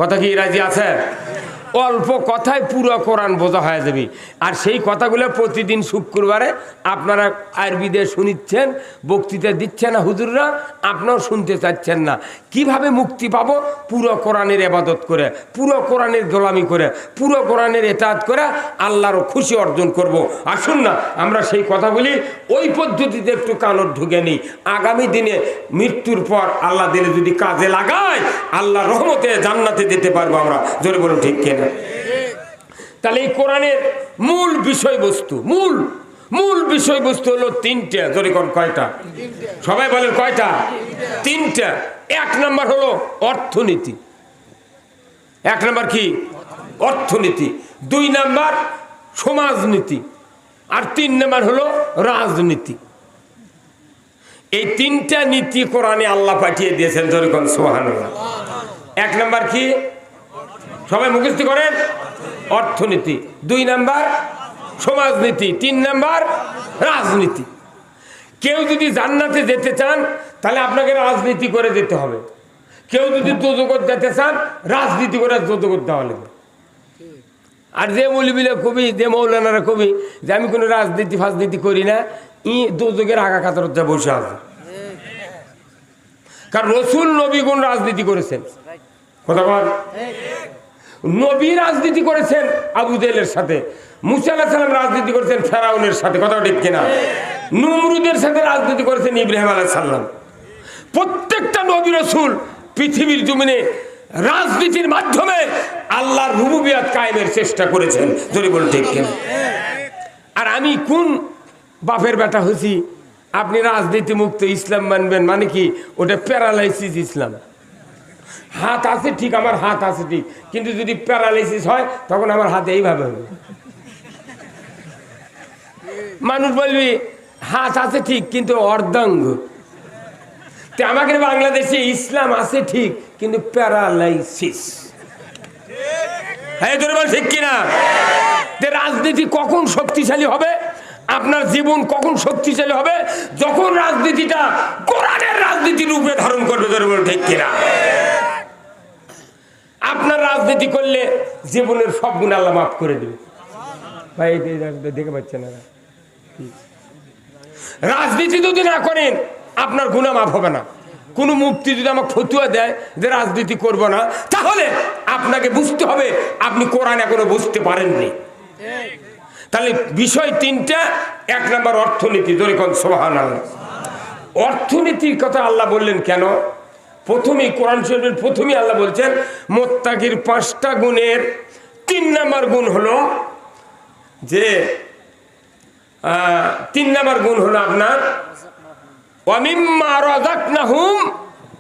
কথা কি রাজি আছে? অল্প কথায় পুরো কোরআন বোঝা হয়ে যাবে। আর সেই কথাগুলো প্রতিদিন শুক্রবারে আপনারা আরবিতে শুনিচ্ছেন, বক্তৃতা দিচ্ছেন না হুজুররা, আপনারাও শুনতে চাচ্ছেন না। কিভাবে মুক্তি পাবো? পুরো কোরআনের ইবাদত করে, পুরো কোরআনের গোলামি করে, পুরো কোরআনের ইতাআত করে আল্লাহরও খুশি অর্জন করব। আসুন না আমরা সেই কথা বলি, ওই পদ্ধতিতে একটু কানর ঢুকে নিই। আগামী দিনে মৃত্যুর পর আল্লাহ দিলে যদি কাজে লাগায়, আল্লাহ রহমতে জান্নাতে যেতে পারবো আমরা। জোরে বলুন ঠিক কিনা? তাহলে এই কোরআনের মূল বিষয়বস্তু, মূল বিষয়বস্তু হলো তিনটা। জোরে কোন কয়টা? সবাই বলেন কয়টা? তিনটা। এক নাম্বার হলো অর্থনীতি। এক নাম্বার কি? অর্থনীতি। দুই নাম্বার সমাজনীতি। আর তিন নাম্বার হলো রাজনীতি। এই তিনটা নীতি কোরআনে আল্লাহ পাঠিয়ে দিয়েছেন। জোরে কোন সুবহানাল্লাহ। এক নাম্বার কি? সবাই মুখস্থ করেন। অর্থনীতি। দুই নাম্বার সমাজনীতি। তিন নাম্বার রাজনীতি। কেউ যদি জান্নাতে যেতে চান তাহলে আপনাকে রাজনীতি করে যেতে হবে। কেউ যদি দোজখে যেতে চান রাজনীতি করে দোজখে দেওয়া লাগবে। আর যে মৌলবীরা কবি, যে মৌলানারা কবি যে আমি কোনো রাজনীতি ফাজনীতি করি না, দোজখের আগা কাতারত যা বসে আছে। কারণ রসুল নবীগণ রাজনীতি করেছেন। কথা বল। নবী রাজনীতি করেছেন আবু জেহেলের সাথে, মুসা আলাইহিস সালাম রাজনীতি করেছেন ফেরাউনের সাথে। কথা ঠিক কিনা? নমরুদের সাথে রাজনীতি করেছেন ইব্রাহিম আলাইহিস সালাম। প্রত্যেকটা নবী রাসূল পৃথিবীর জমিনে রাজনীতির মাধ্যমে আল্লাহর রুবুবিয়ত কায়েমের চেষ্টা করেছেন। যদি বল ঠিক কিনা? আর আমি কোন বাপের বেটা হইছি আপনি রাজনীতি মুক্ত ইসলাম মানবেন? মানে কি? ওটা প্যারালাইসিস ইসলাম। হাত আছে ঠিক, আমার হাত আছে ঠিক, কিন্তু যদি প্যারালাইসিস হয় তখন আমার হাত এইভাবে হবে। মানুষ বলবি হাত আছে ঠিক কিন্তু অর্ধাঙ্গ। আমাদের বাংলাদেশে ইসলাম আছে ঠিক কিন্তু প্যারালাইসিস। ঠিক কিনা? রাজনীতি কখন শক্তিশালী হবে? আপনার জীবন কখন শক্তিশালী হবে? যখন রাজনীতিটা কোরআনের রাজনীতি রূপে ধারণ করবে। ঠিক কিনা? আপনার রাজনীতি করলে জীবনের সব গুণ আল্লাহ মাফ করে দেবে। ভাই দেখে পাচ্ছেন না? রাজনীতি যদি না করেন আপনার গুনাহ মাফ হবে না। কোনো মুফতি যদি আমাকে ফতুয়া দেয় যে রাজনীতি করব না, তাহলে আপনাকে বুঝতে হবে আপনি কোরআন এখনো বুঝতে পারেননি। তাহলে বিষয় তিনটা। এক নাম্বার অর্থনীতি। জোরে কোন সুবহানাল্লাহ। অর্থনীতির কথা আল্লাহ বললেন কেন? প্রথমেই কোরআন শরীফের প্রথমেই আল্লাহ বলছেন মুত্তাকির 5টা গুণের 3 নাম্বার গুণ হলো যে 3 নাম্বার গুণ হলো আপনার ওয়ামিম্মা রাযাকনাহুম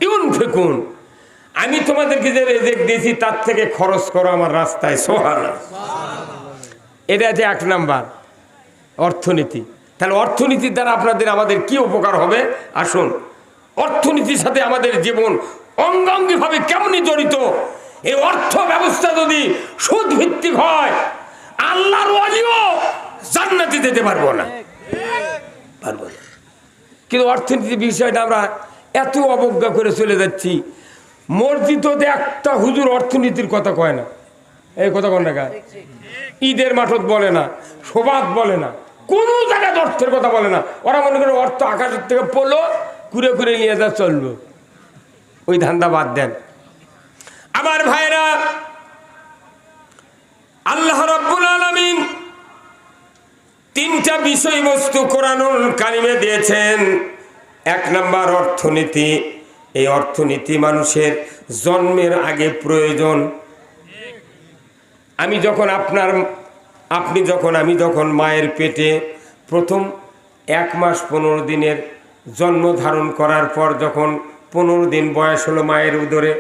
ইউনফিকুন। আমি তোমাদেরকে যে রিজিক দিয়েছি তার থেকে খরচ করো আমার রাস্তায়। সুবহানাল্লাহ। এটা হচ্ছে 1 নাম্বার অর্থনীতি। তাহলে অর্থনীতির দ্বারা আপনাদের আমাদের কি উপকার হবে? আসুন, অর্থনীতির সাথে আমাদের জীবন অঙ্গাঙ্গিভাবে কেমনি জড়িত। এই অর্থ ব্যবস্থা যদি সুদ ভিত্তিক হয়, আল্লাহর ওয়ালিও জান্নাতে যেতে পারবো না। কিন্তু অর্থনীতির বিষয়টা আমরা এত অবজ্ঞা করে চলে যাচ্ছি। মসজিদে একটা হুজুর অর্থনীতির কথা কয় না। এই কথা কোন জায়গায়? ঈদের মাঠত বলে না, শোভাত বলে না, কোনো জায়গায় অর্থের কথা বলে না। ওরা মনে করে অর্থ আকাশের থেকে পড়লো, কুড়ে কুড়ে নিয়ে যা চললো। ওই ধান্দা বাদ দেন। আমার ভাইরা, আল্লাহ রাব্বুল আলামিন 3টা বিষয়বস্তু কোরআনুল কারিমে দিয়েছেন। 1 নাম্বার অর্থনীতি। এই অর্থনীতি মানুষের জন্মের আগে প্রয়োজন। আমি যখন মায়ের পেটে প্রথম 1 মাস 15 দিনের জন্ম ধারণ করার পর যখন 15 দিন বয়স হলো মায়ের উদরে,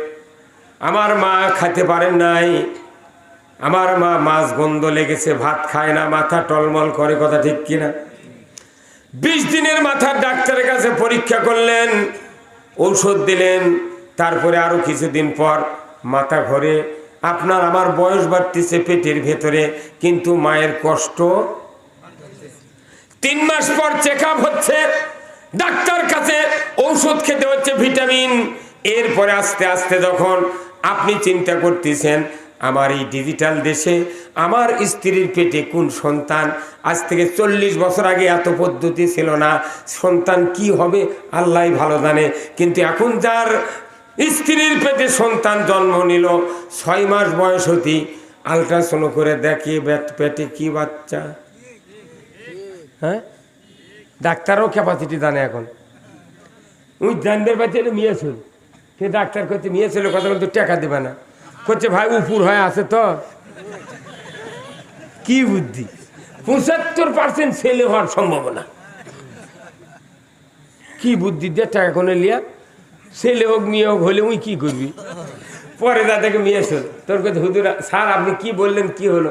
আমার মা খেতে পারেন নাই। আমার মা মাছ গন্ধ লেগেছে, ভাত খায় না, মাথা টলমল করে। কথা ঠিক কিনা? 20 দিনের মাথার ডাক্তারের কাছে পরীক্ষা করলেন, ঔষধ দিলেন। তারপরে আরো কিছুদিন পর মাথা ঘরে। আমার বয়স বাড়তেছে পেটের ভেতরে, কিন্তু মায়ের কষ্ট। 3 মাস পর চেক আপ হচ্ছে, ডাক্তার কাছে ঔষধ খেতে হচ্ছে, ভিটামিন। এরপরে আস্তে আস্তে যখন আপনি চিন্তা করতেছেন আমার এই ডিজিটাল দেশে আমার স্ত্রীর পেটে কোন সন্তান, আজ থেকে 40 বছর আগে এত পদ্ধতি ছিল না, সন্তান কি হবে আল্লাহ ভালো জানে। কিন্তু এখন যার স্ত্রীর পেটে সন্তান জন্ম নিল, 6 মাস বয়স হতে আল্ট্রাসাউন্ড করে দেখে পেটে কি বাচ্চা। হ্যাঁ, ডাক্তারও ক্যাপাসিটি জানে এখন। ওই জানবার পাচ্ছে মেয়ে ছিল, সে ডাক্তার করছে মেয়ে ছিল, কথা বলতে টাকা দেবে না, করছে ভাই উপর হয়ে আছে তো। কি বুদ্ধি, 75% ছেলে হওয়ার সম্ভাবনা। কি বুদ্ধি দিয়ে টাকা কোনে লিয়া, ছেলে হোক মেয়ে হোক হলে ওই কি করবি। পরে দাদাকে মেয়ে ছিল, তোর কাছে হুজুর স্যার আপনি কি বললেন কি হলো,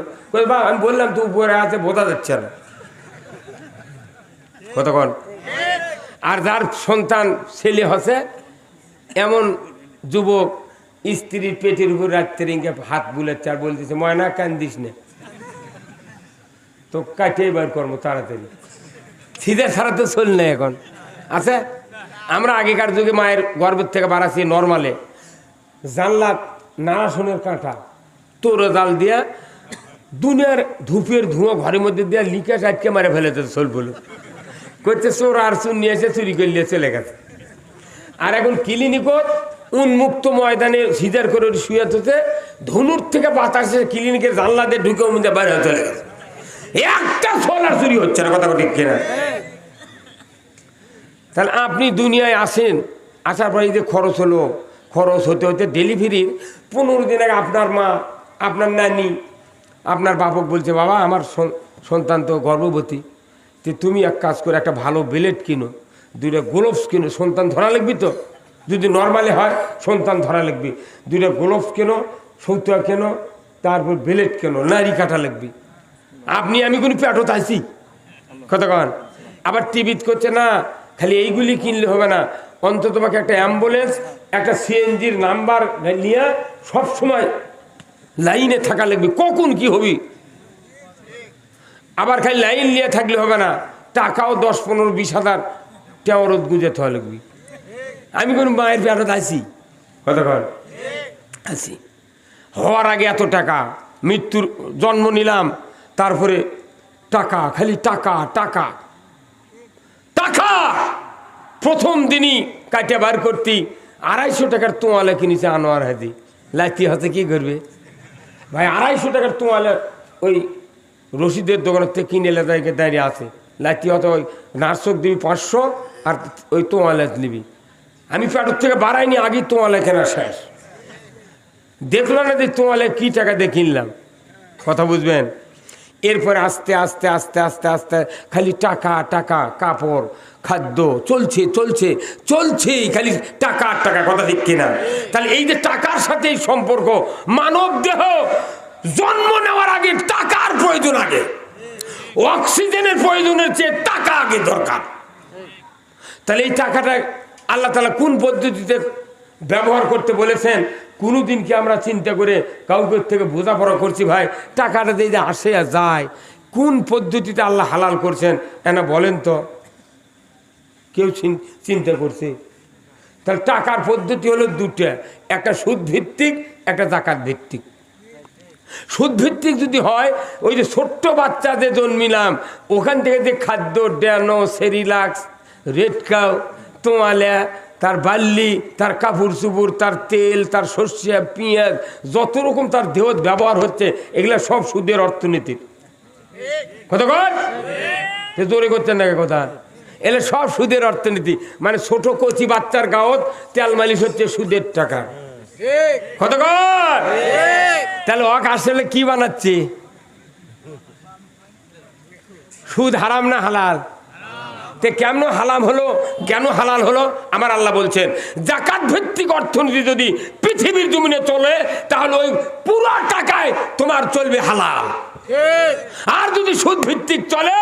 বা আমি বললাম তো উপরে আছে বোঝা যাচ্ছে না কতক্ষণ। আর যার সন্তান ছেলে হচ্ছে এমন যুবক স্ত্রীর পেটের উপর রাত্রে হাত বুলাচ্ছে আর বলতেছে ময়না কান্দিস না, তো কাটে বার কর্ম তাড়াতাড়ি। সিধা ছাড়া তো চল না এখন আছে। আমরা আগেকার যুগে মায়ের গর্ভের থেকে বাড়াচ্ছি নর্মালে জানলা নাড়াশোনের কাঁটা তোর জাল দিয়া দুনিয়ার ধূপের ধোঁয়া ঘরের মধ্যে দিয়া লিখে আটকে মারে ফেলেছে চল বলো, করছে চোর আর চুন নিয়ে এসে চুরি করলে চলে গেছে। আর এখন ক্লিনিকত উন্মুক্ত ময়দানে সিজার করে শুয়ে থতে ধনুর থেকে বাতাসে ক্লিনিকের জানলা দিয়ে ঢুকে মধ্যে বাইরে চলে গেছে। একটা সোলার চুরি হচ্ছে না, কথা ঠিক কিনা? তাহলে আপনি দুনিয়ায় আসেন, আসার পরে যে খরচ হলো, খরচ হতে হতে ডেলিভারির 15 দিন আগে আপনার মা আপনার নানি আপনার বাপক বলছে বাবা আমার সন্তান তো গর্ভবতী, যে তুমি এক কাজ করে একটা ভালো ব্লেড কিনো, 2টা গ্লোভস কিনো, সন্তান ধরা লাগবি তো, যদি নর্মালি হয় সন্তান ধরা লাগবে, 2টা গ্লোভস কেনো, সৌতুয়া কেনো, তারপর ব্লেড কেনো, নারী কাটা লাগবে। আপনি আমি কোনো পেটও চাইছি কতক্ষণ। আবার টিভিত করছে না খালি এইগুলি কিনলে হবে না, অন্তত তোমাকে একটা অ্যাম্বুলেন্স একটা সিএনজির নাম্বার নিয়ে সবসময় লাইনে থাকা লাগবে, কখন কি হবি। আবার খালি লাইন নিয়ে থাকলে হবে না, টাকাও 10, 15, 20 হাজার টেওয়ারত গুজে থাকা লাগবে। আমি কোনো মায়ের পেটত আছি কতক্ষণ আছি, হওয়ার আগে এত টাকা, মৃত্যুর জন্ম নিলাম, তারপরে টাকা, খালি টাকা টাকা টাকা। প্রথম দিনই কাটে বার করতি 250 টাকার তোয়ালে কিনেছে আনোয়ার হাজি, লাইতি হাতে কি করবে ভাই? 250 টাকার তোয়ালে ওই রশিদের দোকানের থেকে কিনে এলে দাঁড়িয়ে আছে, লাইতি হতে ওই নার্সক দিবি 500 আর ওই তোয়ালে নিবি। আমি পেটর থেকে বাড়াইনি, আগে তোয়ালে কেনা শেষ। দেখলো না যে তোয়ালে কি টাকা দিয়ে কিনলাম, কথা বুঝবেন? এরপরে আস্তে আস্তে আস্তে আস্তে আস্তে খালি টাকা টাকা, কাপড় খাদ্য চলছে চলছে চলছেই, খালি টাকা টাকা, কথা ঠিক কিনা? তাহলে এই যে টাকার সাথে সম্পর্ক, মানব দেহ জন্ম নেওয়ার আগে টাকার প্রয়োজন, আগে অক্সিজেনের প্রয়োজনের চেয়ে টাকা আগে দরকার। তাহলে এই টাকাটা আল্লাহ তাআলা কোন পদ্ধতিতে ব্যবহার করতে বলেছেন, কোনোদিন কি আমরা চিন্তা করে কাউকে থেকে বোঝাপড়া করছি ভাই টাকাটা দিয়ে যে আসে আর যায়, কোন পদ্ধতিতে আল্লাহ হালাল করছেন এনা বলেন তো? কেউ চিন্তা করছে? তাহলে টাকার পদ্ধতি হলো 2টা, একটা সুদ ভিত্তিক, একটা জাকাত ভিত্তিক। সুদ ভিত্তিক যদি হয়, ওই যে ছোট্ট বাচ্চা যে জন্মিলাম ওখান থেকে যে খাদ্য ড্যানো, সেরিলাক্স, রেড কাউ, তোয়ালে, তার বাল্লি, তার কাপড় চুপুর, তার তেল, তার সর্ষে, পেঁয়াজ, যত রকম তার দেহত ব্যবহার হচ্ছে, এগুলা সব সুদের অর্থনীতির। কতক্ষণ জোরে করছেন না কথা? এলে সব সুদের অর্থনীতি। মানে ছোট কচি বাচ্চার গাওত তেল মালিশ হচ্ছে সুদের টাকা। কতক্ষণ? তাহলে অক আসলে কি বানাচ্ছে? সুদ হারাম না হালাল? তে কেমন হালাম হলো, কেন হালাল হলো? আমার আল্লাহ বলছেন জাকাত ভিত্তিক অর্থনীতি যদি পৃথিবীর জমিনে চলে তাহলে ওই পুরো টাকায় তোমার চলবে হালাল, আর যদি সুদ ভিত্তিক চলে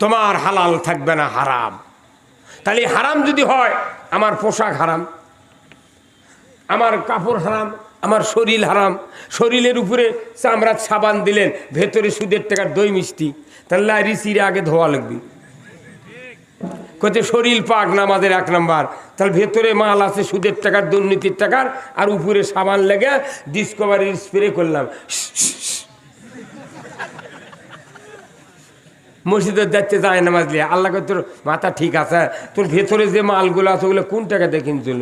তোমার হালাল থাকবে না, হারাম। তাহলে হারাম যদি হয়, আমার পোশাক হারাম, আমার কাপড় হারাম, আমার শরীর হারাম, শরীরের উপরে চামড়ার সাবান দিলেন, ভেতরে সুদের টাকার দই মিষ্টি, তাহলে রিসিরে আগে ধোয়া লাগবে। কত শরীর পাক নামাজের 1 নাম্বার, তাহলে ভেতরে মাল আছে সুদের টাকার, দুর্নীতির টাকার, আর উপরে সাবান লেগে ডিসকভারির স্প্রে করলাম। মসজিদের যাচ্ছে যায় নামাজ লিয়ে, আল্লাহকে তোর মাথা ঠিক আছে, তোর ভেতরে যে মালগুলো আছে ওগুলো কোন টাকাতে কিনছিল?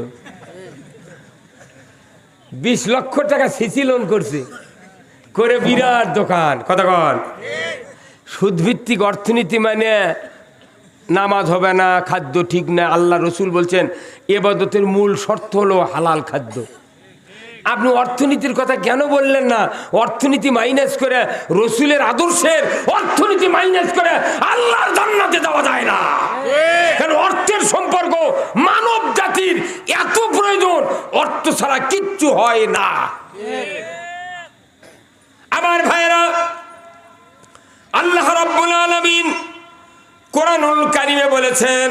20 লক্ষ টাকা সিসি লোন করছে, করে বিরাট দোকান। কতক্ষণ? সুদভিত্তিক অর্থনীতি মানে নামাজ হবে না, খাদ্য ঠিক না। আল্লাহ রসুল বলছেন ইবাদতের মূল শর্ত হলো হালাল খাদ্য। আপনি অর্থনীতির কথা কেন বললেন না? অর্থনীতি মাইনাস করে, রসুলের আদর্শের অর্থনীতি মাইনাস করে আল্লাহর জান্নাতে যাওয়া যায় না। কারণ অর্থের সম্পর্ক মানব জাতির এত প্রয়োজন, অর্থ ছাড়া কিচ্ছু হয় না। আমার ভাইরা, আল্লাহ রাব্বুল আলামিন কোরআনুল কারীমে বলেছেন,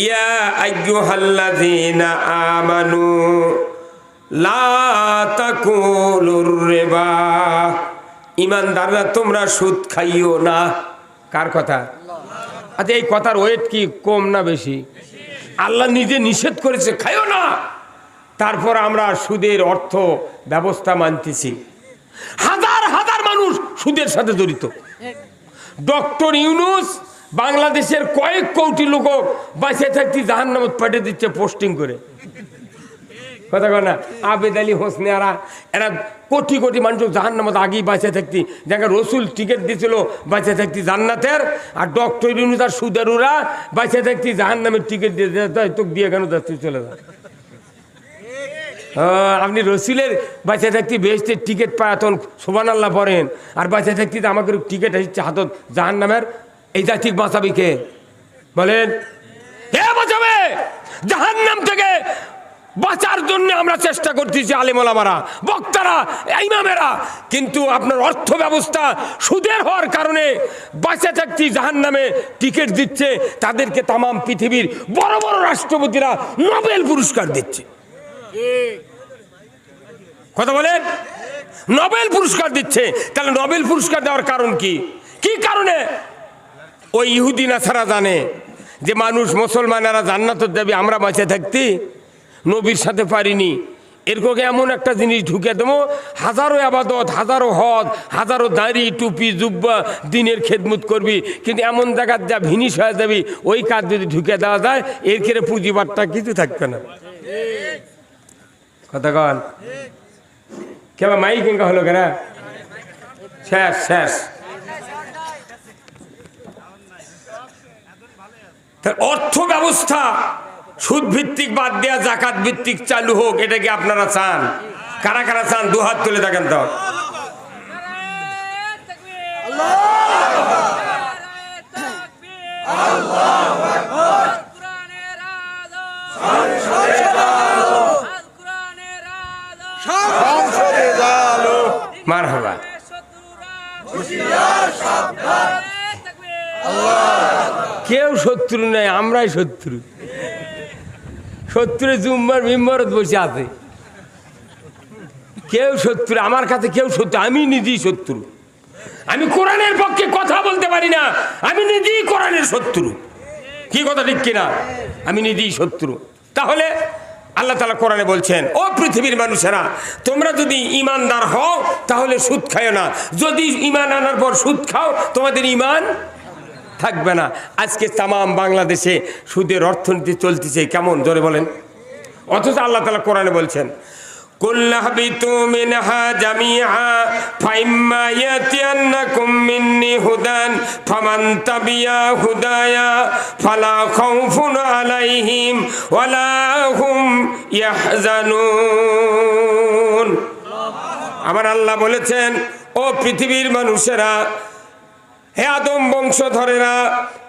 ইয়া আইয়ুহাল্লাযীনা আমানু লা তাকুলুর রিবা, ঈমানদাররা তোমরা সুদ খাইও না। কার কথা? আচ্ছা, এই কথার ওয়েট কি কম না বেশি? আল্লাহ নিজে নিষেধ করেছে খাইও না, তারপর আমরা সুদের অর্থ ব্যবস্থা মানতেছি। হাজার হাজার মানুষ সুদের সাথে জড়িত। ডক্টর ইউনূস বাংলাদেশের কয়েক কোটি লোক বাঁচে থাকতে জাহান্নামে পাঠিয়ে দিচ্ছে পোস্টিং করে। কথা কয় না? আবেদ আলী হোসনে এরা কোটি কোটি মানুষ জাহান্নামে আগেই বাঁচে থাকতি, যাকে রসুল টিকিট দিয়েছিল বাঁচে থাকতি জান্নাতের, আর ডক্টর ইউনূস আর সুদারুরা বাঁচে থাকতি জাহান্নামের টিকিট দিয়ে তোকে দিয়ে কেন যাচ্ছি, চলে যা। আপনি রসুলের বাঁচে থাকতে বেহেশতের টিকিট পায়, তখন সুবহানাল্লাহ পড়েন, আর বাঁচে থাকতে আমাকে টিকিট আসছে হাতত জাহান্নামের। এই জাতি বাঁচাবি কে বলেন? কে বাঁচাবে? জাহান্নাম থেকে বাঁচার জন্য আমরা চেষ্টা করতেছি, আলেম ওলামারা, বক্তারা, ইমামেরা। কিন্তু আপনার অর্থ ব্যবস্থা সুদের হওয়ার কারণে বাঁচে থাকতে জাহান্নামে টিকিট দিচ্ছে, তাদেরকে তাম পৃথিবীর বড় বড় রাষ্ট্রপতিরা নোবেল পুরস্কার দিচ্ছে। কথা বলেন? নোবেল পুরস্কার দিচ্ছে। তাহলে নোবেল পুরস্কার দেওয়ার কারণ কি? কি কারণে? ওই ইহুদি নাসারা জানে যে মানুষ মুসলমানেরা জান্নাতে যাবে, আমরা বাঁচে থাকতে নবীর সাথে পারিনি। এরকম এমন একটা জিনিস ঢুকে দেবো, হাজারো আবাদত, হাজারো হজ, হাজারো দাড়ি, টুপি, জুব্বা, দিনের খেদমত করবি, কিন্তু এমন জায়গার যা ভিনিশ হয়ে যাবি, ওই কাজ যদি ঢুকে দেওয়া যায়, এর ক্ষেত্রে পুঁজিবারটা কিছু থাকবে না। কথা কন কেবা মাই কেঙ্কা হলো কেনা? শেষ শেষ। অর্থ ব্যবস্থা সুদ ভিত্তিক বাদ দেয়া জাকাত ভিত্তিক চালু হোক, এটা কি আপনারা চান? কারা কারা চান? 2 হাত তুলে দেখেন তো। মারহাবা। কেউ শত্রু নেই, আমরাই শত্রু। শত্রু জুম্মার মিম্বরত বসে আছে, কেউ শত্রু আমার কাছে, কেউ শত্রু। আমি নিজেই শত্রু। আমি কোরআনের পক্ষে কথা বলতে পারি না, আমি নিজেই কোরআনের শত্রু। কি কথা ঠিক কিনা? আমি নিজেই শত্রু। তাহলে আল্লাহ তাআলা কোরআনে বলছেন, ও পৃথিবীর মানুষেরা, তোমরা যদি ঈমানদার হও তাহলে সুদ খাও না। যদি ঈমান আনার পর সুদ খাও, তোমাদের ঈমান থাকবে না। আজকে তাম বাংলাদেশে সুদের অর্থনীতি চলতেছে কেমন, জোরে বলেন। অথচ আল্লাহ তাআলা কোরআনে বলছেন, কুল্লাহবিতু মিনহা জামিআ ফাইম্মা ইয়াতিয়ান্নাকুম মিন্নি হুদান ফামান তাবিয়া হুদায়া ফালা খাউফুন আলাইহিম ওয়ালা হুম ইয়াহজানুন। আমার আল্লাহ বলেছেন, ও পৃথিবীর মানুষেরা, হে আদম বংশধরেরা,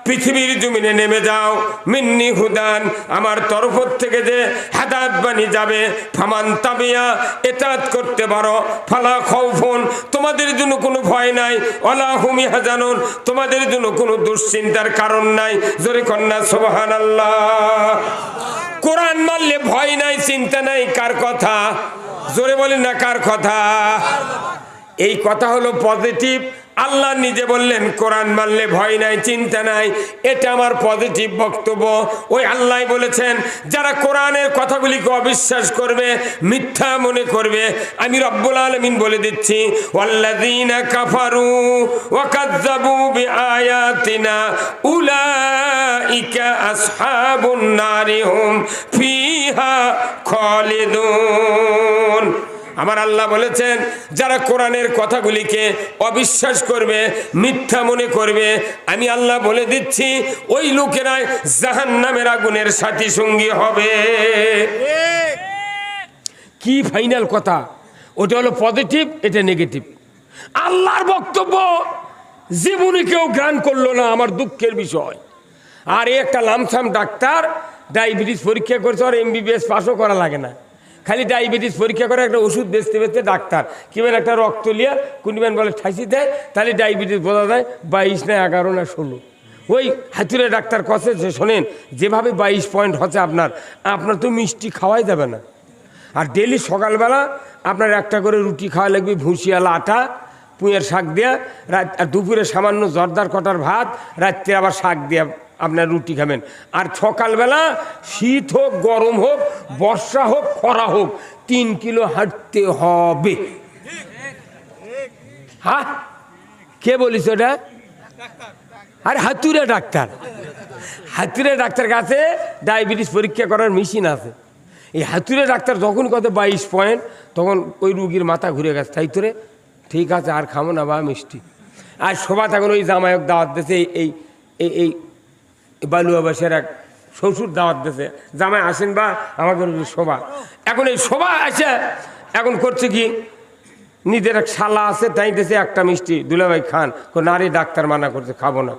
পৃথিবীর জমিনে নেমে যাও, মিন্নি হুদান, আমার তরফ থেকে যে হেদায়েত বাণী যাবে, ফামান তাবিয়া, এতাত করতে পারো, ফালা খাউফুন, তোমাদের জন্য কোনো ভয় নাই, ওয়ালা হুম ইয়াহজানুন, তোমাদের জন্য কোনো দুশ্চিন্তার কারণ নাই। জোরে কন্যা সুবহানাল্লাহ। কোরআন মানলে ভয় নাই, চিন্তা নাই। কার কথা? জোরে বলেন না, কার কথা? এই কথা হলো পজিটিভ, আল্লাহ নিজে বললেন কোরআন মানলে ভয় নাই, চিন্তা নাই। এটা আমার পজিটিভ বক্তব্য। ওই আল্লাহ বলেছেন যারা কোরআনের কথাগুলিকে অবিশ্বাস করবে, মিথ্যা মনে করবে, আমি রব্বুল আলামিন বলে দিচ্ছি ওয়াল্লাযীনা কাফারু ওয়া কাযযাবু বিআয়াতিনা উলাইকা আসহাবুন নারি হুম ফিহা খালিদুন। আমার আল্লাহ বলেছেন যারা কোরআনের কথাগুলিকে অবিশ্বাস করবে, মিথ্যা মনে করবে, আমি আল্লাহ বলে দিচ্ছি ওই লোকেরাই জাহান্নামের আগুনের সাথী সঙ্গী হবে। কি ফাইনাল কথা? ওটা হলো পজিটিভ, এটা নেগেটিভ। আল্লাহর বক্তব্য জীবনে কেউ গ্রহণ করলো না, আমার দুঃখের বিষয়। আর একটা লামসাম ডাক্তার ডায়াবেটিস পরীক্ষা করছে, আর MBBS পাসও করা লাগে না, খালি ডায়াবেটিস পরীক্ষা করে একটা ওষুধ বেচতে বেচতে ডাক্তার কিবেন একটা রক্ত লিয়া কুনিবেন বলে ঠাইসি দেয়, তাহলে ডায়াবেটিস বোঝা যায় 22 না 11 না 16। ওই হাতুড়ে ডাক্তার কছে যে শোনেন যেভাবে 22 পয়েন্ট হচ্ছে আপনার তো মিষ্টি খাওয়াই যাবে না, আর ডেলি সকালবেলা আপনার একটা করে রুটি খাওয়া লাগবে, ভুসিয়ালা আটা, পুঁয়ের শাক দেওয়া, রাত আর দুপুরে সামান্য জর্দার কটার ভাত, রাত্রে আবার শাক দেওয়া আপনার রুটি খাবেন। আর সকালবেলা শীত হোক গরম হোক বর্ষা হোক খরা হোক 3 কিলো হাঁটতে হবে। হ্যাঁ, কে বলিস ওটা? আরে হাতুড়ে ডাক্তার। হাতুড়ে ডাক্তার কাছে ডায়াবেটিস পরীক্ষা করার মেশিন আছে। এই হাতুড়ে ডাক্তার যখন কত 22 পয়েন্ট, তখন ওই রুগীর মাথা ঘুরে গেছে, তাই তোরে ঠিক আছে আর খামো না বা মিষ্টি। আর শোভা তখন ওই জামায়ক দাওয়াত দিয়েছে, এই এই এই বালুয়াবাসের এক শ্বশুর দাওয়াত দিয়েছে, জামাই আসেন বা আমাকে শোভা। এখন এই শোভা আসে এখন করছে কি, নিজের এক শালা আছে তাই দিয়েছে একটা মিষ্টি, দুলাভাই খান। নারী ডাক্তার মানা করছে খাবো না।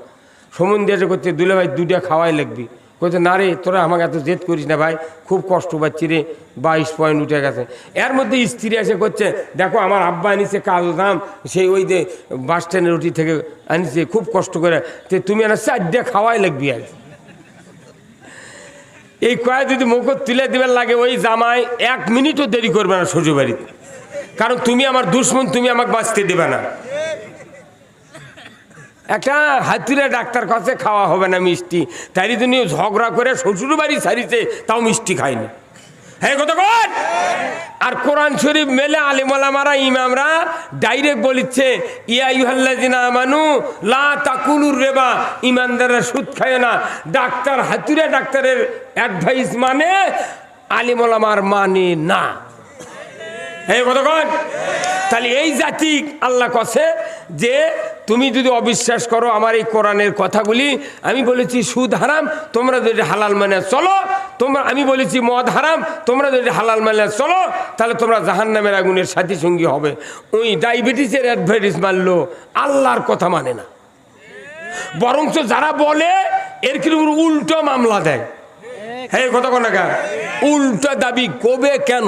সমন দিয়েছে করছে দুলাভাই 2টা খাওয়াই লাগবি। কইছে না রে তোরা আমাকে এত জেদ করিস না ভাই, খুব কষ্ট পাচ্ছি রে, 22 পয়েন্ট উঠে গেছে। এর মধ্যে স্ত্রী এসে করছে দেখো আমার আব্বা আনিছে কালো দাম, সেই ওই যে বাস স্ট্যান্ডের রুটি থেকে আনিছে খুব কষ্ট করে, তুমি না 4টা খাওয়াই লাগবি আজ। এই কয়ে যদি মুখ তুলে দিবার লাগে, ওই জামাই 1 মিনিটও দেরি করবে না শ্বশুরবাড়িতে, কারণ তুমি আমার দুশ্মন, তুমি আমাকে বাঁচতে দেবে না। একটা হাতুড়ে ডাক্তার কাছে খাওয়া হবে না মিষ্টি, তাই জন্য ঝগড়া করে শ্বশুর বাড়ি ছাড়িছে, তাও মিষ্টি খায়নি। হ্যাঁ কথা কন। আর কোরআন শরীফ মেলে আলেমারা ইমামরা ডাইরেক্ট বলিচ্ছে ইয়া আইয়ুহাল্লাযিনা আমানু লা তাকুলুর রিবা, ইমানদাররা সুদ খায় না। ডাক্তার হাতুড়ে ডাক্তারের অ্যাডভাইস মানে আলেমার মানে না। হ্যাঁ কথা কন। তাহলে এই জাতি আল্লাহ কছে যে তুমি যদি অবিশ্বাস করো আমার এই কোরআনের কথাগুলি, আমি বলেছি সুদ হারাম, তোমরা যদি হালাল মানে চলো, আমি বলেছি মদ হারাম, তোমরা যদি হালাল মানে চলো, তাহলে তোমরা জাহান্নামের আগুনের সাথী সঙ্গী হবে। ওই ডায়াবেটিসের অ্যাডভাইস মানলো, আল্লাহর কথা মানে না। বরঞ্চ যারা বলে এর কি উল্টো মামলা দেয়। হ্যাঁ কথা কোন উল্টো দাবি কবে কেন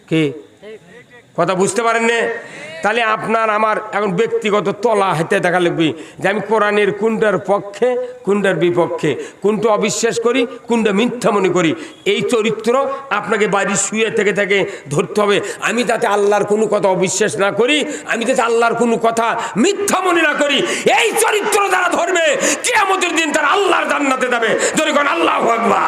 কে কথা বুঝতে পারেন না? তাহলে আপনার আমার এখন ব্যক্তিগত তলা হাতে দেখা লাগবে যে আমি কোরআনের কোনটার পক্ষে কোনটার বিপক্ষে, কোনটা অবিশ্বাস করি কোনটা মিথ্যা মনে করি। এই চরিত্র আপনাকে বাড়ি শুয়ে থেকে থেকে ধরতে হবে। আমি যাতে আল্লাহর কোনো কথা অবিশ্বাস না করি, আমি যাতে আল্লাহর কোনো কথা মিথ্যা মনে না করি, এই চরিত্র যারা ধরবে কিয়ামতের দিন তারা আল্লাহর জান্নাতে যাবে। ধরে কোন আল্লাহু আকবার।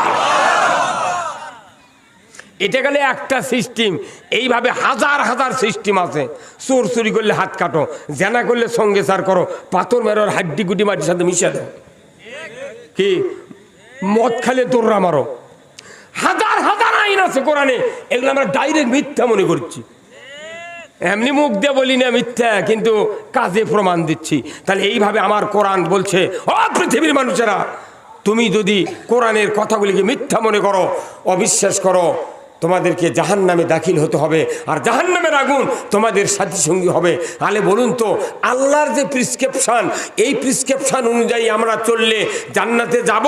এটা গেলে একটা সিস্টেম, এইভাবে হাজার হাজার সিস্টেম আছে। চোর চুরি করলে হাত কাটো, জেনা করলে সঙ্গে সার করো, পাথর মেরোর হাড্ডি গুটি মাটির সাথে মিশে দাও, কি মদ খালে তোররা মারো, হাজার হাজার আইন আছে কোরআনে। এগুলো আমরা ডাইরেক্ট মিথ্যা মনে করছি। এমনি মুখ দিয়ে বলি না মিথ্যা, কিন্তু কাজে প্রমাণ দিচ্ছি। তাহলে এইভাবে আমার কোরআন বলছে, ও পৃথিবীর মানুষেরা, তুমি যদি কোরআনের কথাগুলিকে মিথ্যা মনে করো, অবিশ্বাস করো, তোমাদেরকে জাহান্নামে দাখিল হতে হবে, আর জাহান্নামের আগুন তোমাদের সাথী সঙ্গী হবে। তাহলে বলুন তো আল্লাহর যে প্রিসক্রিপশন, এই প্রিসক্রিপশন অনুযায়ী আমরা চললে জান্নাতে যাব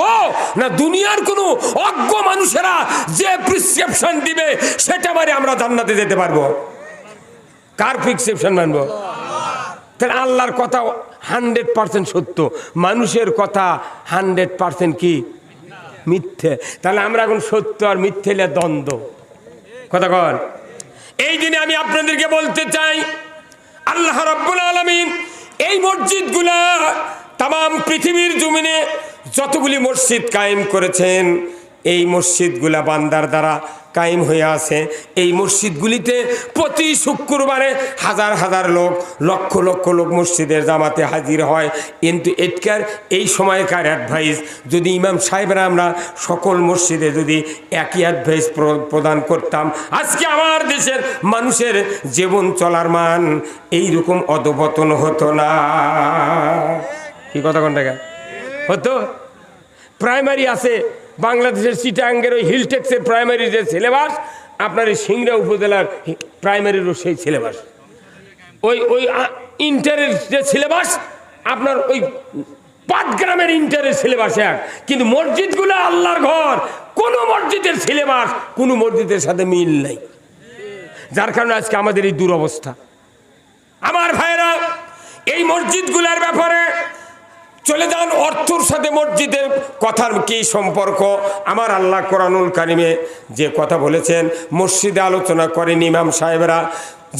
না দুনিয়ার কোনো অজ্ঞ মানুষেরা যে প্রিসক্রিপশন দিবে সেটা মানে আমরা জান্নাতে যেতে পারবো? কার প্রিসক্রিপশন মানবো? তাহলে আল্লাহর কথা 100% সত্য, মানুষের কথা 100% কি মিথ্যে। তাহলে আমরা এখন সত্য আর মিথ্যে দ্বন্দ্ব কথা কন। এই দিনে আমি আপনাদেরকে বলতে চাই, আল্লাহ রাব্বুল আলামিন এই মসজিদগুলা তাম পৃথিবীর জমিনে যতগুলি মসজিদ কায়েম করেছেন, এই মসজিদগুলা বান্দার দ্বারা কায়েম হয়ে আছে। এই মসজিদগুলিতে প্রতি শুক্রবারে হাজার হাজার লোক, লক্ষ লক্ষ লোক মসজিদের জামাতে হাজির হয়। কিন্তু এটার এই সময়কার অ্যাডভাইস যদি ইমাম সাহেবরা আমরা সকল মসজিদে যদি একই অ্যাডভাইস প্রদান করতাম, আজকে আমার দেশের মানুষের জীবন চলার মান এইরকম অধপতন হতো না। কি কথা কোন টাকা হতো? প্রাইমারি আছে বাংলাদেশের চিটাঙ্গের ওই হিলটেক্সের প্রাইমারি যে সিলেবাস, আপনার এই সিংড়া উপজেলার প্রাইমারিরও সেই সিলেবাস। ওই ওই ইন্টারের যে সিলেবাস আপনার ওই পাটগ্রামের ইন্টারের সিলেবাস এক, কিন্তু মসজিদগুলো আল্লাহর ঘর, কোনো মসজিদের সিলেবাস কোনো মসজিদের সাথে মিল নাই। যার কারণে আজকে আমাদের এই দুরবস্থা। আমার ভাইরা, এই মসজিদগুলোর ব্যাপারে চলে যান অর্থর সাথে মসজিদের কথার কি সম্পর্ক। আমার আল্লাহ কোরআনুল কারিমে যে কথা বলেছেন, মসজিদে আলোচনা করেন ইমাম সাহেবরা।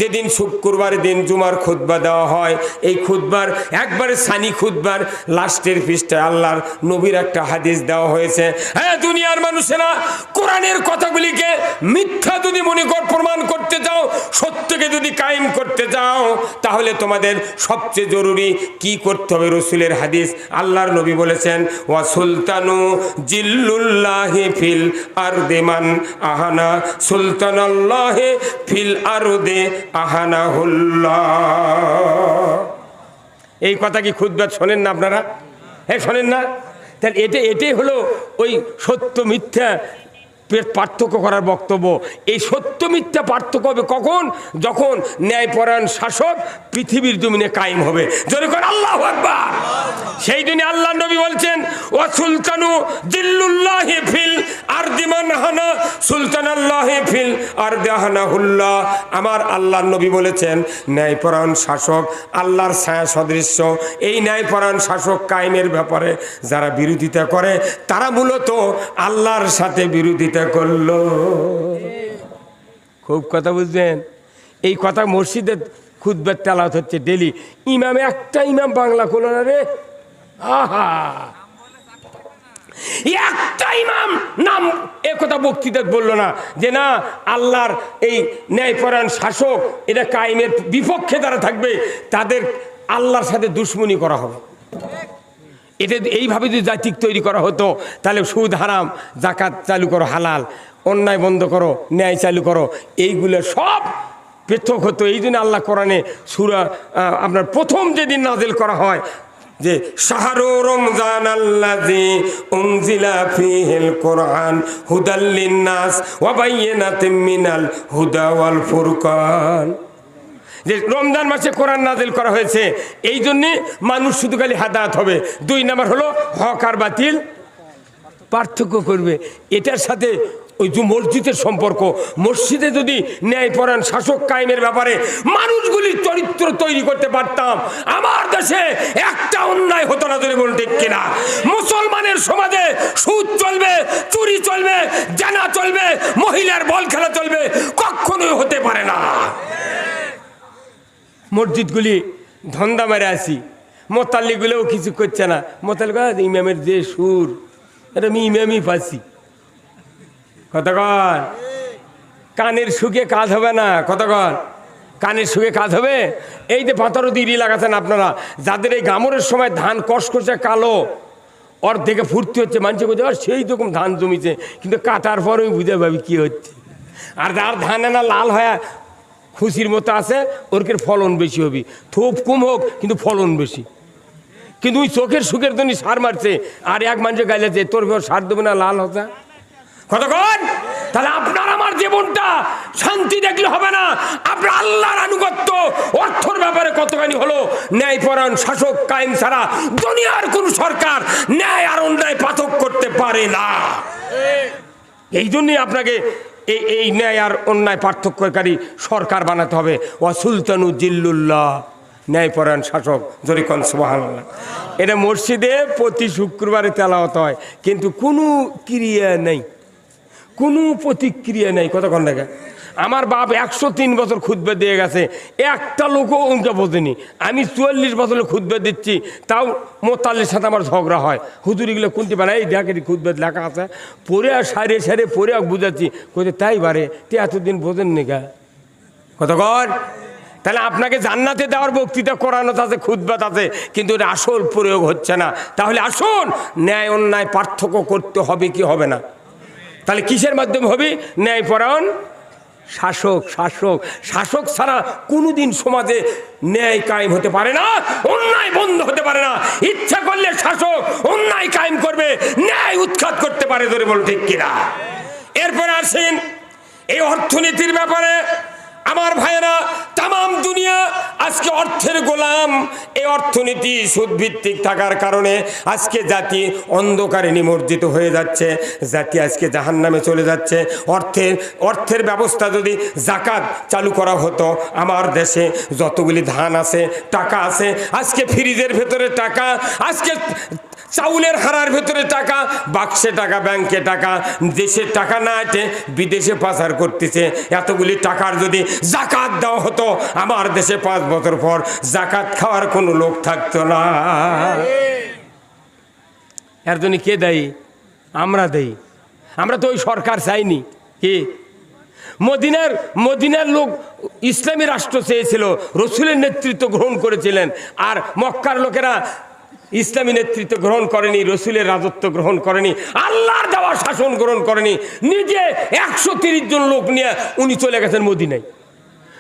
যেদিন শুক্রবারের দিন জুমার খুতবা দেওয়া হয়, এই খুতবার একবারে সানি খুতবার লাস্টের পৃষ্ঠায় আল্লাহর নবীর একটা হাদিস দেওয়া হয়েছে। হ্যাঁ, দুনিয়ার মানুষেরা কোরআনের কথাগুলিকে মিথ্যা যদি মনে কর প্রমাণ করতে চাও, সত্যকে যদি কায়েম করতে চাও, তাহলে তোমাদের সবচেয়ে জরুরি কি করতে হবে? রসুলের হাদিস, আল্লাহর নবী বলেছেন, ওয়া সুলতানু জিল্লুল্লাহি ফিল আরদি মান আহানা সুলতানাল্লাহি ফিল আরদি আহানাহুল্লাহ। এই কথা কি খুতবা শোনেন না আপনারা? হ্যাঁ, শোনেন না? তাহলে এটাই হলো ওই সত্য মিথ্যা পার্থক্য করার বক্তব্য। এই সত্য মিথ্যা পার্থক্য হবে কখন? যখন ন্যায়পরায়ণ শাসক পৃথিবীর জমিনে কায়েম হবে। জোরে করে আল্লাহু আকবার। সেই দিনে আল্লাহ নবী বলছেন, ওয়া সুলতানু জিল্লুল্লাহি ফিল আরদি মান হানা সুলতানাল্লাহি ফিল আরদি হানাহুল্লাহ। আমার আল্লাহ নবী বলেছেন, ন্যায়পরায়ণ শাসক আল্লাহর ছায়া সদৃশ্য। এই ন্যায়পরায়ণ শাসক কায়েমের ব্যাপারে যারা বিরোধিতা করে, তারা মূলত আল্লাহর সাথে বিরোধিতা করলো। খুব কথা বুঝবেন। এই কথা মসজিদে খুতবার তেলাওয়াত হচ্ছে ডেলি। ইমাম একটা ইমাম বাংলা করলো না রে। আহা, একটা ইমাম নাম একথা বক্তৃতা বললো না যে না, আল্লাহর এই ন্যায়পরায়ণ শাসক এটা কায়েমের বিপক্ষে যারা থাকবে তাদের আল্লাহর সাথে দুশ্মনী করা হবে। এটা এইভাবে যদি জাতিক তৈরি করা হতো, তাহলে সুদ হারাম, জাকাত চালু করো হালাল, অন্যায় বন্ধ করো, ন্যায় চালু করো, এইগুলো সব পৃথক হতো। এই জন্য আল্লাহ কোরআনে সূরা আপনার প্রথম যেদিন নাযিল করা হয় যে শাহরু রমজান আল্লাযী উনজিলা ফীহিল কুরআন হুদাল লিন-নাস ওয়া বাইয়িনাতিম মিনাল হুদা ওয়াল ফুরকান, যে রমজান মাসে কোরআন নাযিল করা হয়েছে, এই জন্যে মানুষ শুধু খালি হেদায়েত হবে। 2 নাম্বার হলো হক আর বাতিল পার্থক্য করবে। এটার সাথে ওই যে মসজিদের সম্পর্ক, মসজিদে যদি ন্যায়পরায়ণ শাসক কায়েমের ব্যাপারে মানুষগুলির চরিত্র তৈরি করতে পারতাম, আমার দেশে একটা অন্যায় হতো না। যদি বলতে কিনা, মুসলমানের সমাজে সুদ চলবে, চুরি চলবে, জানা চলবে, মহিলার বল খেলা চলবে, কখনোই হতে পারে না। মসজিদগুলি ধন্দা মেরে আসি, মোতাল্লিগুলোও কিছু করছে না। মোতাল্লিক ইমামের যে সুর, এটা আমি ইমামই পাচ্ছি। কতক্ষণ কানের সুখে কাজ হবে না? কতক্ষণ কানের সুখে কাজ হবে? এই যে পাথর দিয়ে লাগাচ্ছেন আপনারা, যাদের এই গামরের সময় ধান কষকষে কালো, ওর দেখে ফুর্তি হচ্ছে, মানুষে বুঝে আর সেই রকম ধান জমিছে, কিন্তু কাটার পর আমি বুঝে পাবি কী হচ্ছে। আর যার ধান না লাল হয়ে খুশির মতো আছে, ওরকে ফলন বেশি হবে। থোপ কম হোক কিন্তু ফলন বেশি। কিন্তু ওই চোখের সুখের জন্য সার মারছে, আর এক মানুষে গাইলেছে তোর সার দেবে না লাল হতা। কতক্ষণ? তাহলে আপনার আমার জীবনটা শান্তি দেখলে হবে না। আপনার আল্লাহর আনুগত্য অর্থর ব্যাপারে কতখানি হলো ন্যায়পরায়ণ শাসক কায়েম ছাড়া দুনিয়ার কোন সরকার ন্যায় আর অন্যায় পার্থক্য করতে পারে না। এই জন্যই আপনাকে এই ন্যায় আর অন্যায় পার্থক্যকারী সরকার বানাতে হবে। ওয়া সুলতানু জিল্লুল্লাহ, ন্যায়পরায়ণ শাসক। জরিকন সুবহানাল্লাহ। এটা মসজিদে প্রতি শুক্রবারে তেলাওয়াত হয়, কিন্তু কোনো ক্রিয়া নেই, কোনো প্রতিক্রিয়া নেই। কতক্ষণ দেখা আমার বাপ 103 বছর খুতবা দিয়ে গেছে, একটা লোকও উনকে বোঝেনি। আমি 44 বছরে খুতবা দিচ্ছি, তাও মোতাল্লির সাথে আমার ঝগড়া হয়। হুজুর এগুলো কোনটি বানায়, এই দেখে খুতবা লেখা আছে, পরে সারে সারে পরে বুঝাচ্ছি, কোথায় তাই বারে তে এতদিন বোঝেননি গা কতক্ষণ। তাহলে আপনাকে জান্নাতে দেওয়ার বক্তৃতা করানো আছে, খুতবাত আছে, কিন্তু এটা আসল প্রয়োগ হচ্ছে না। তাহলে আসুন, ন্যায় অন্যায় পার্থক্য করতে হবে কি হবে না? তাহলে কিসের মাধ্যমে হবে? ন্যায়পরায়ণ শাসক। শাসক শাসক ছাড়া কোনোদিন সমাজে ন্যায় কায়েম হতে পারে না, অন্যায় বন্ধ হতে পারে না। ইচ্ছা করলে শাসক অন্যায় কায়েম করবে, ন্যায় উৎখাত করতে পারে, ধরে বল ঠিক কিনা? এরপরে আসেন এই অর্থনীতির ব্যাপারে। আমার ভাইয়েরা, তাম দুনিয়া আজকে অর্থের গোলাম। এই অর্থনীতি সুদভিত্তিক থাকার কারণে আজকে জাতি অন্ধকারে নিমজ্জিত হয়ে যাচ্ছে, জাতি আজকে জাহান্নামে চলে যাচ্ছে। অর্থের ব্যবস্থা যদি জাকাত চালু করা হতো, আমার দেশে যতগুলি ধান আছে, টাকা আছে, আজকে ফ্রিজের ভেতরে টাকা, আজকে চাউলের হারার ভেতরে টাকা, বাক্সে টাকা, ব্যাংকে টাকা, দেশের টাকা না এটে বিদেশে পাচার করতেছে। এতগুলি টাকার যদি জাকাত দেওয়া হতো, আমার দেশে 5 বছর পর জাকাত খাওয়ার কোনো লোক থাকতো না। এর জন্য কে দেয়? আমরা দেই। আমরা তো ওই সরকার চাইনি। কি মদিনার লোক ইসলামী রাষ্ট্র চেয়েছিল, রসুলের নেতৃত্ব গ্রহণ করেছিলেন। আর মক্কার লোকেরা ইসলামী নেতৃত্ব গ্রহণ করেনি, রসুলের রাজত্ব গ্রহণ করেনি, আল্লাহর দেওয়া শাসন গ্রহণ করেনি। নিজে 130 জন লোক নিয়ে উনি চলে গেছেন মদিনায়,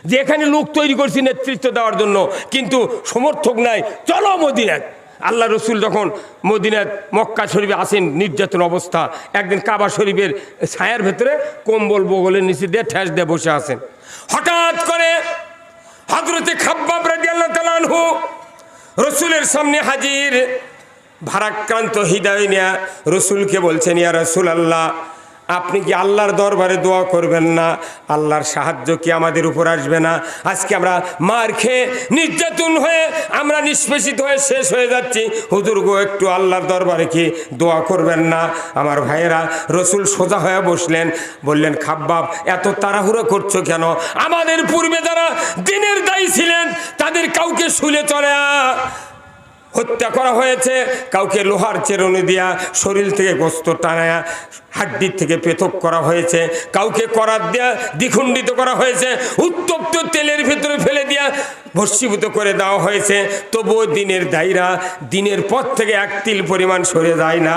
যে এখানে লোক তৈরি করছি নেতৃত্ব দেওয়ার জন্য, কিন্তু সমর্থক নাই, চলো মদিনায়। আল্লাহ রসুল যখন মদিনায় মক্কা শরীফে আসেন, নির্যাতন অবস্থা, একদিন কাবা শরীফের ছায়ার ভেতরে কম্বল বগলের নিচে দিয়ে ঠেস দিয়ে বসে আছেন। হঠাৎ করে হযরতে খাব্বাব রাদিয়াল্লাহু তাআলা আনহু রসুলের সামনে হাজির, ভারাক্রান্ত হৃদয় নিয়ে রসুলকে বলছেন, ইয়া রাসূলুল্লাহ, আপনি কি আল্লাহর দরবারে দোয়া করবেন না? আল্লাহর সাহায্য কি আমাদের উপর আসবে না? আজকে আমরা মার খেয়ে নির্যাতন হয়ে আমরা নিষ্পেষিত হয়ে শেষ হয়ে যাচ্ছি, হুজুর গো একটু আল্লাহর দরবারে কি দোয়া করবেন না? আমার ভাইয়েরা, রসুল সোজা হয়ে বসলেন, বললেন, খাব্বাব এত তাড়াহুড়ো করছো কেন? আমাদের পূর্বে যারা দিনের দায়ী ছিলেন তাদের কাউকে শুলে চলে হত্যা করা হয়েছে, কাউকে লোহার চেরুনি দিয়া শরীর থেকে গোস্ত টানায়া হাড্ডির থেকে পৃথক করা হয়েছে, কাউকে করাত দিয়া দ্বিখণ্ডিত করা হয়েছে, উত্তপ্ত তেলের ভেতরে ফেলে দিয়া ভস্মীভূত করে দেওয়া হয়েছে। তবুও দিনের দায়ীরা দিনের পথ থেকে এক তিল পরিমাণ সরে যায় না।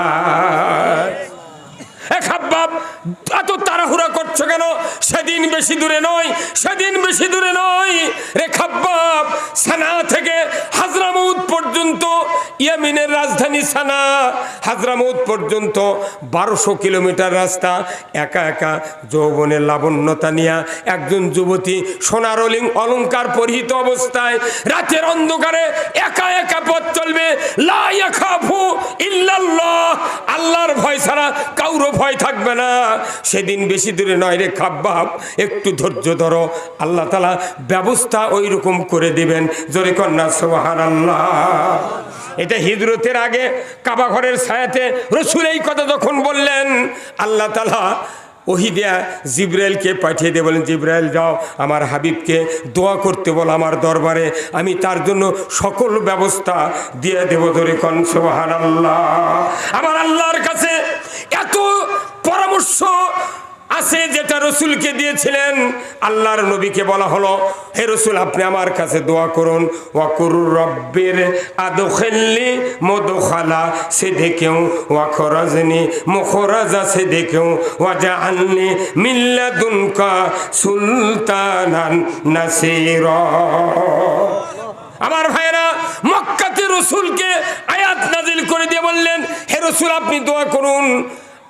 খাব্বাব এত তাড়াহুড়া করছো কেন? সেদিন বেশি দূরে নয়, সেদিন বেশি দূরে নয় রে খাব্বাব। সানা থেকে হাজরামউত পর্যন্ত, ইয়েমেনের রাজধানী সানা, হাজরামউত পর্যন্ত 1200 কিলোমিটার রাস্তা। একা একা যৌবনের লাবণ্যতা নিয়ে একজন যুবতী সোনার অলংকার পরিহিত অবস্থায় রাতের অন্ধকারে একা একা পথ চলবে। লা ইয়াখাফু ইল্লাল্লাহ, আল্লাহর ভয় ছাড়া কাউরও ভয় থাকবে না। সেদিন বেশি দূরে নয় রে খাব্বাব, একটু ধৈর্য ধরো, আল্লাহ তাআলা ব্যবস্থা ওই রকম করে দিবেন। জোরে কন্যা সুবহানাল্লাহ। এটা হিজরতের আগে কাবা ঘরের ছায়াতে রসুল এই কথা যখন বললেন, আল্লাহ তাআলা ওহী দিয়া জিবরাইলকে পাঠিয়ে দিয়ে বলেন, জিবরাইল যাও আমার হাবিবকে দোয়া করতে বল আমার দরবারে, আমি তার জন্য সকল ব্যবস্থা দিয়ে দেব। ধরে কোন সুবহানাল্লাহ। আমার আল্লাহর কাছে এত পরামর্শ আছে যেটা রসুলকে দিয়েছিলেন। আল্লাহর নবীকে বলা হলো, হে রসুল আপনি আমার কাছে দোয়া করুন, ওয়াকুর রব্বির আদখিলনি মুদখালা সিদকিন ওয়াখরাজনি মুখরাজা সিদকিন ওয়াজআলনি মিন লাদুনকা সুলতানান নাসীরা। আমার ভাইরা, মক্কাতে রসুলকে আয়াত নাজিল করে দিয়ে বললেন, হে রসুল আপনি দোয়া করুন,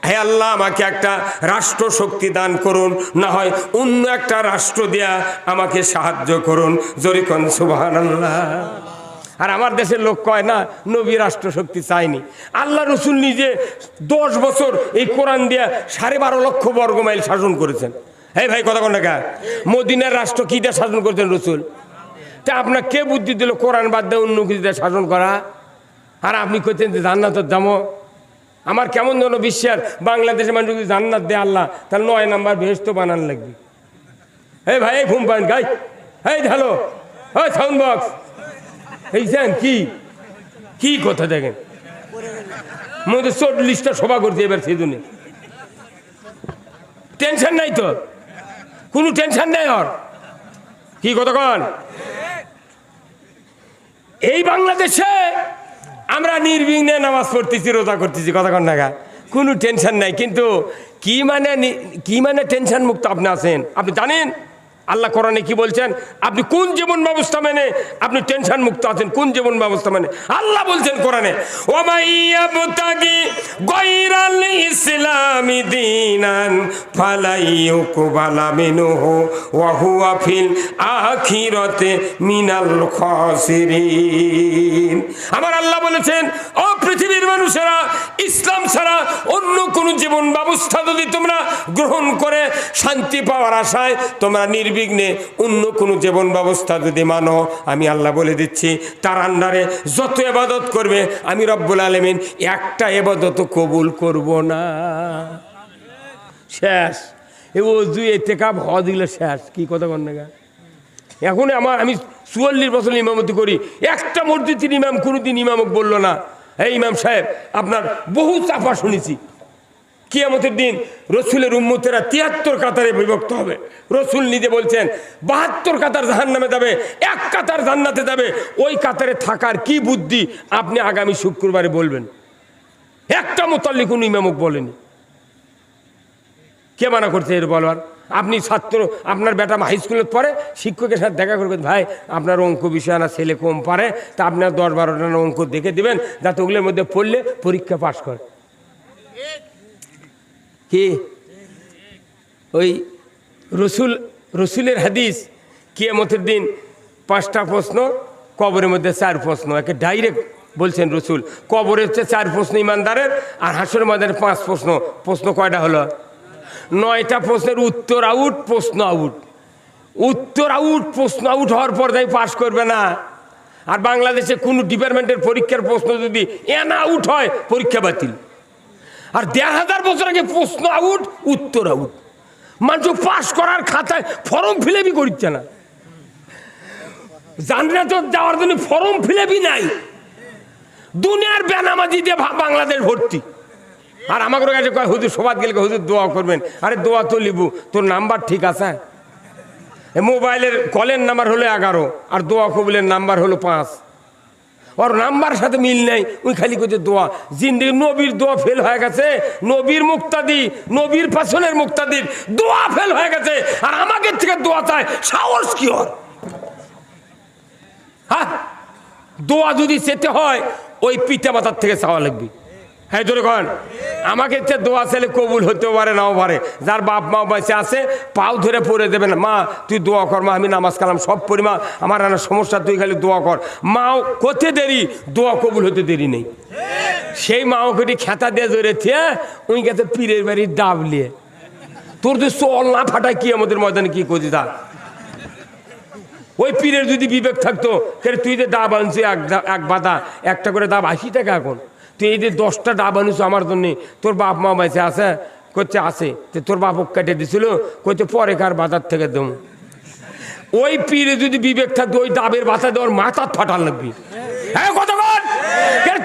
হে আল্লাহ আমাকে একটা রাষ্ট্র শক্তি দান করুন, না হয় অন্য একটা রাষ্ট্র দিয়া আমাকে সাহায্য করুন। জোরে কোন সুবহানাল্লাহ। আর আমার দেশের লোক কয় না নবী রাষ্ট্র শক্তি চায়নি। আল্লাহ রসুল নিজে 10 বছর এই কোরআন দিয়া 12.5 লক্ষ বর্গমাইল শাসন করেছেন। হে ভাই কথা কোন টাকা, মদিনার রাষ্ট্র কি দিয়ে শাসন করেছেন রসুল? তা আপনার কে বুদ্ধি দিল কোরআন বাদ দিয়ে অন্য কিছু দিয়ে শাসন করা? আর আপনি কইতেন যে জান্নাতের যাবো। আমার কেমন যেন বিশ্বাস, বাংলাদেশের মানুষ যদি জান্নাত দেয় আল্লাহ, তাহলে 9 নাম্বার বেহেশত বানান লাগবে। এই ভাই ঘুম পান গাই, এই হ্যালো, ওই সাউন্ড বক্স, এই যান কি কি কথা দেখেন, মধ্যে 40টা সভা করছে এবার, সেই জন্য টেনশন নাই তো, কোনো টেনশন নাই। ওর কি কথা কন, এই বাংলাদেশে আমরা নির্বিঘ্নে নামাজ পড়তেছি, রোজা করতেছি, কথা কন না, কোনো টেনশন নাই। কিন্তু কি মানে টেনশন মুক্ত আপনি আছেন? আপনি জানেন আল্লাহ কোরআনে কি বলছেন? আপনি কোন জীবন ব্যবস্থা মেনে আপনি টেনশন মুক্ত আছেন? কোন জীবন ব্যবস্থা মেনে? আল্লাহ বলছেন কোরআনে, ওয়ামাইয়াবতাগি গায়রাল ইসলামি দীনান ফালাইয়ুকবালা মিনহু ওয়া হুয়া ফিল আখিরাতি মিনাল খাসিরিন। আমার আল্লাহ বলেছেন, ও পৃথিবীর মানুষেরা, ইসলাম ছাড়া অন্য কোন জীবন ব্যবস্থা যদি তোমরা গ্রহণ করে শান্তি পাওয়ার আশায় তোমরা নির্বিঘ্নে অন্য কোনো জীবন ব্যবস্থা যদি মানো, আমি আল্লাহ বলে দিচ্ছি তার আন্ডারে যত ইবাদত করবে আমি রব্বুল আলামিন একটা ইবাদতও কবুল করব না। শেষ। এ ওযু ইতিকাফ হজ দিলে শেষ। কি কথা বল না? এখন আমি 44 বছর ইমামতি করি, একটা মসজিদের ইমাম কোনোদিন ইমামক বলল না, এই ইমাম সাহেব আপনার বহু চাপা শুনেছি, কিয়ামতের দিন রসুলের উম্মতেরা 73 কাতারে বিভক্ত হবে। রসুল নিজে বলছেন 72 কাতার জাহান্নামে যাবে, 1 কাতার জান্নাতে যাবে। ওই কাতারে থাকার কি বুদ্ধি আপনি আগামী শুক্রবারে বলবেন? একটা মুতাল্লি কোনো ইমামক বলেনি। কে মানা করছে এর বলার? আপনি ছাত্র, আপনার বেটা হাই স্কুলে পড়ে, শিক্ষকের সাথে দেখা করবেন, ভাই আপনার অঙ্ক বিষয় না, ছেলে কম পারে, তা আপনার 10-12টা অঙ্ক দেখে দিবেন যাতে ওগুলোর মধ্যে পড়লে পরীক্ষা পাশ করে। কি ওই রসুলের হাদিস, কিয়ামতের দিন 5টা প্রশ্ন, কবরের মধ্যে 4 প্রশ্ন, একে ডাইরেক্ট বলছেন রসুল। কবরে হচ্ছে 4 প্রশ্ন ইমানদারের, আর হাসরের ময়দানে 5 প্রশ্ন। প্রশ্ন কয়টা হলো? 9টা প্রশ্নের উত্তর আউট, প্রশ্ন আউট। উত্তর আউট, প্রশ্ন আউট হওয়ার পর যাই পাশ করবে না। আর বাংলাদেশে কোনো ডিপার্টমেন্টের পরীক্ষার প্রশ্ন যদি এন আউট হয়, পরীক্ষা বাতিল। আর 1000 বছর আগে প্রশ্ন আউট, উত্তর আউট। মানুষ পাশ করার খাতায় ফর্ম ফিলেবি করছে না, জান্নাতে যাওয়ার জন্য ফর্ম ফিলেবি নাই। দুনিয়ার বেনামাজি দিয়ে বাংলাদেশ ভর্তি। আর আমাকে কাছে কয়, হুজুর সবাদ গেলে হুজুর দোয়া করবেন। আরে দোয়া তো লিবু, তোর নাম্বার ঠিক আছে? মোবাইলের কলের নাম্বার হলো 11, আর দোয়া কবুলের নাম্বার হলো 5। ওর নাম্বার সাথে মিল নেই, ওই খালি করছে দোয়া। জিন্দেগি নবীর দোয়া ফেল হয়ে গেছে, নবীর মুক্তাদি, নবীর পাছনের মুক্তাদির দোয়া ফেল হয়ে গেছে, আর আমাকে থেকে দোয়া চায়। সাহস কি ওর? হ্যাঁ, দোয়া যদি চেতে হয় ওই পিতা মাতার থেকে চাওয়া লাগবে। হ্যাঁ ধরে কন, আমাকে দোয়া চাইলে কবুল হতেও পারে, নাও পারে। যার বাপ মা বেঁচে আছে পাও ধরে পড়ে দেবেন, মা তুই দোয়া কর, মা আমি নামাজ কালাম সব পড়ি, মা আমার রান্নার সমস্যা, তুই খালি দোয়া কর। মাও করতে দেরি, দোয়া কবুল হতে দেরি নেই। সেই মাও কেটে খেতা দিয়ে জড়েছে, ওই গেছে পীরের বাড়ির ডাবলিয়ে। তোর তো চল না ফাটায় কি আমাদের ময়দানে কি করছি তা? ওই পীরের যদি বিবেক থাকতো, তুই যে ডাব আনছি এক বাদা, একটা করে ডাব 80 টাকা এখন, তুই এই যে 10টা ডাব আনিস আমার জন্যে, তোর বাপ মা বেঁচে আছে? করছে আছে। তোর বাপ কেটে দিছিল, করছে পরে কার বাজার থেকে দেব। ওই পীরে যদি বিবেক থাকতো, ওই ডাবের বাতা দেওয়ার মাথার ফাটার লাগবি। হ্যাঁ কথা বল,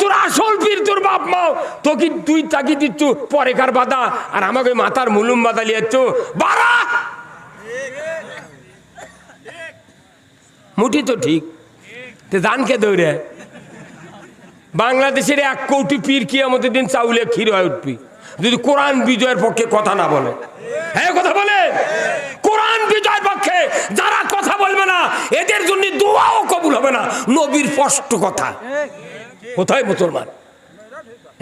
তোর আসল পীর তোর বাপ মাও তো কি তুই তাকি দিচ্ছ পরে কার বাদা, আর আমাকে মাথার মুলুম বাদা লিয়াচ্ছ বাড়া। মুঠি তো ঠিক, জানকে দৌড়ে বাংলাদেশের 1 কোটি পীর কিয়ামতের দিন চাউলে ক্ষীর হয়ে উঠবি যদি কোরআন বিজয়ের পক্ষে কথা না বলে। হ্যাঁ কথা বলে, কোরআন বিজয়ের পক্ষে যারা কথা বলবে না, এদের জন্য দোয়াও কবুল হবে না। নবীর স্পষ্ট কথা। কোথায় মুসলমান?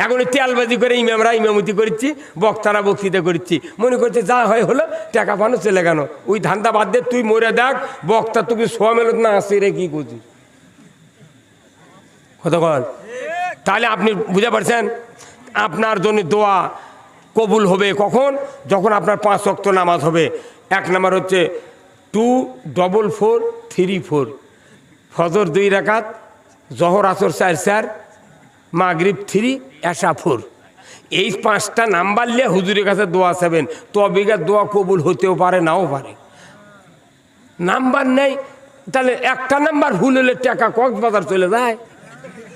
এখন তেলবাজি করে ইমামরা ইমামতি করছি, বক্তারা বক্তৃতা করছি, মনে করছে যা হয় হলো, টাকা পানো চলে গেল। ওই ধান্দা বাদ দে, তুই মরে দেখ, বক্তা তোকে সোয়া মেলত না আসে রে, কি করছিস? কথা বল। তাহলে আপনি বুঝতে পারছেন, আপনার জন্য দোয়া কবুল হবে কখন? যখন আপনার 5 ওয়াক্ত নামাজ হবে। 1 নাম্বার হচ্ছে 2-4-4-3-4, ফজর 2 রাকাত, জহর আসর 4-4, মাগরিব 3, এশা 4। এই 5টা নাম্বার নিয়ে হুজুরের কাছে দোয়া চাবেন, তবে দোয়া কবুল হতেও পারে, নাও পারে। নাম্বার নেই, তাহলে একটা নাম্বার ভুল হলে টাকা কক্সবাজার চলে যায়।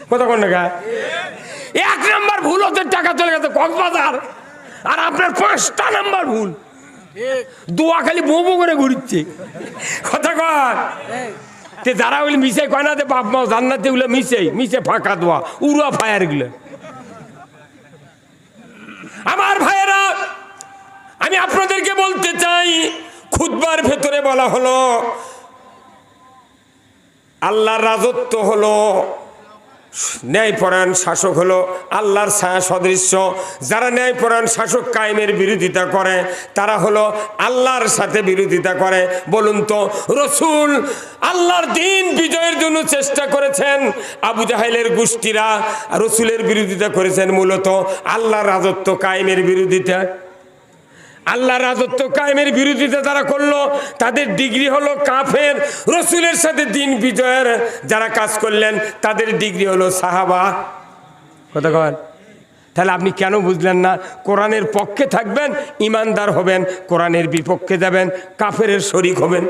কতক্ষণ টাকা এক নাম্বার ভুল হতে টাকা চলে গেছে কক্সবাজার, আর আপনার 5টা নাম্বার ভুল, দোয়া খালি বউ বউ করে ঘুরছে। কথা কর যারা ওই মিশে কয় না যে বাপ মা জান্নাতে ওগুলো মিশে ফাঁকা দোয়া উড়া ফায়ার গুলো। আমার ভাইয়েরা, আমি আপনাদেরকে বলতে চাই, খুতবার ভেতরে বলা হলো আল্লাহর রাজত্ব হলো, ন্যায়পরায়ণ শাসক হলো আল্লাহর ছায়া সদৃশ্য। যারা ন্যায়পরায়ণ শাসক কায়েমের বিরোধিতা করে তারা হলো আল্লাহর সাথে বিরোধিতা করে। বলুন তো, রসুল আল্লাহর দিন বিজয়ের জন্য চেষ্টা করেছেন, আবু জাহেলের গোষ্ঠীরা রসুলের বিরোধিতা করেছেন মূলত আল্লাহর রাজত্ব কায়েমের বিরোধিতা। আল্লাহ রাজত্ব কায়েমের বিরোধিতা যারা করলো তাদের ডিগ্রি হলো কাফের। রসুলের সাথে দিন বিজয়ের যারা কাজ করলেন তাদের ডিগ্রি হলো সাহাবা। কথা কন, তাহলে আপনি কেন বুঝলেন না? কোরআনের পক্ষে থাকবেন, ইমানদার হবেন, কোরআনের বিপক্ষে যাবেন, কাফেরের শরিক হবেন।